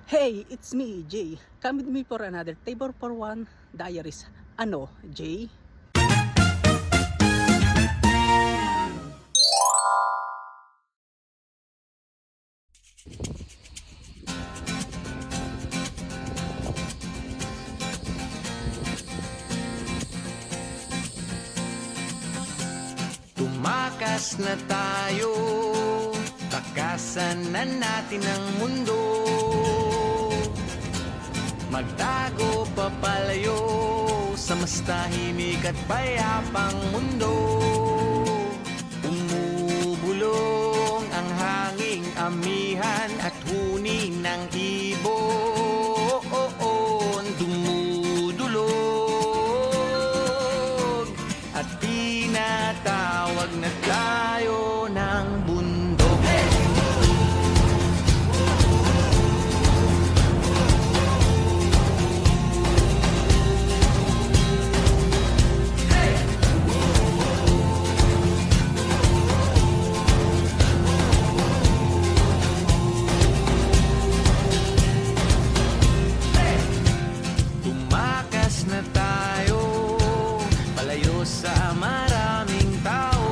Hey, it's me, Jay. Come with me for another Table for One Diaries. Ano, Jay? Tumakas na tayo, takasan na natin ang mundo. Magtago papalayo sa mas tahimik at payapang mundo. Umubulong ang hanging amihan at huni ng ibon. Dumudulog at tinatawag na tayo ng bundok. Tumakas na tayo, palayo sa maraming tao.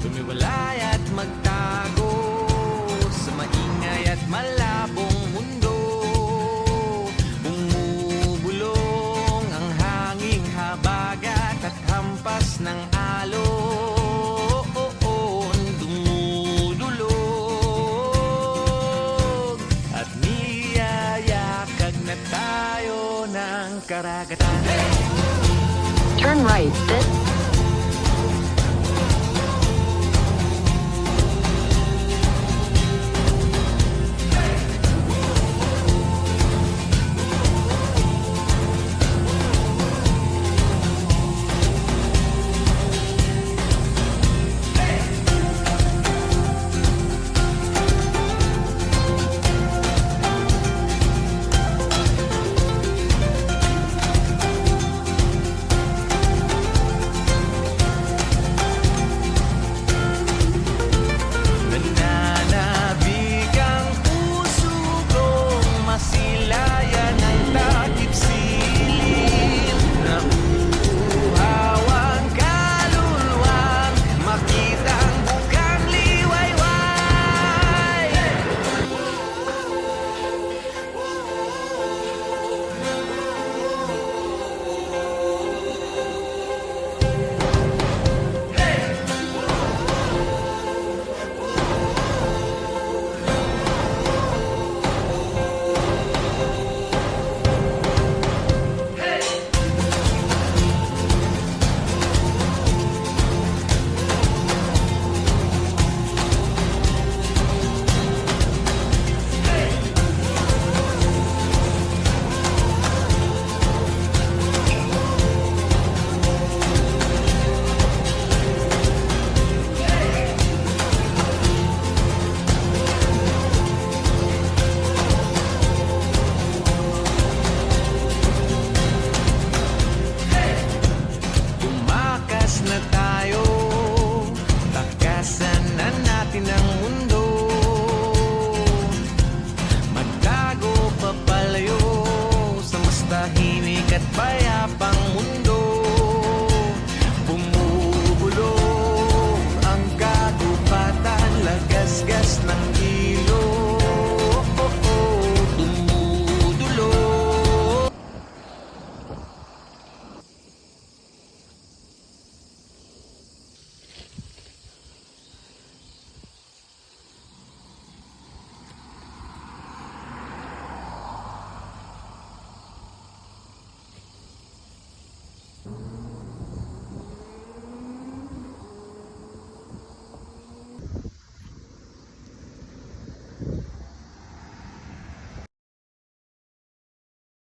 Tumiwalay at magtago sa maingay at malabong mundo. Bumubulong ang hanging habagat at hampas ng alon. Dumudulog at niyayakag na tayo ng karagatan. Turn right, then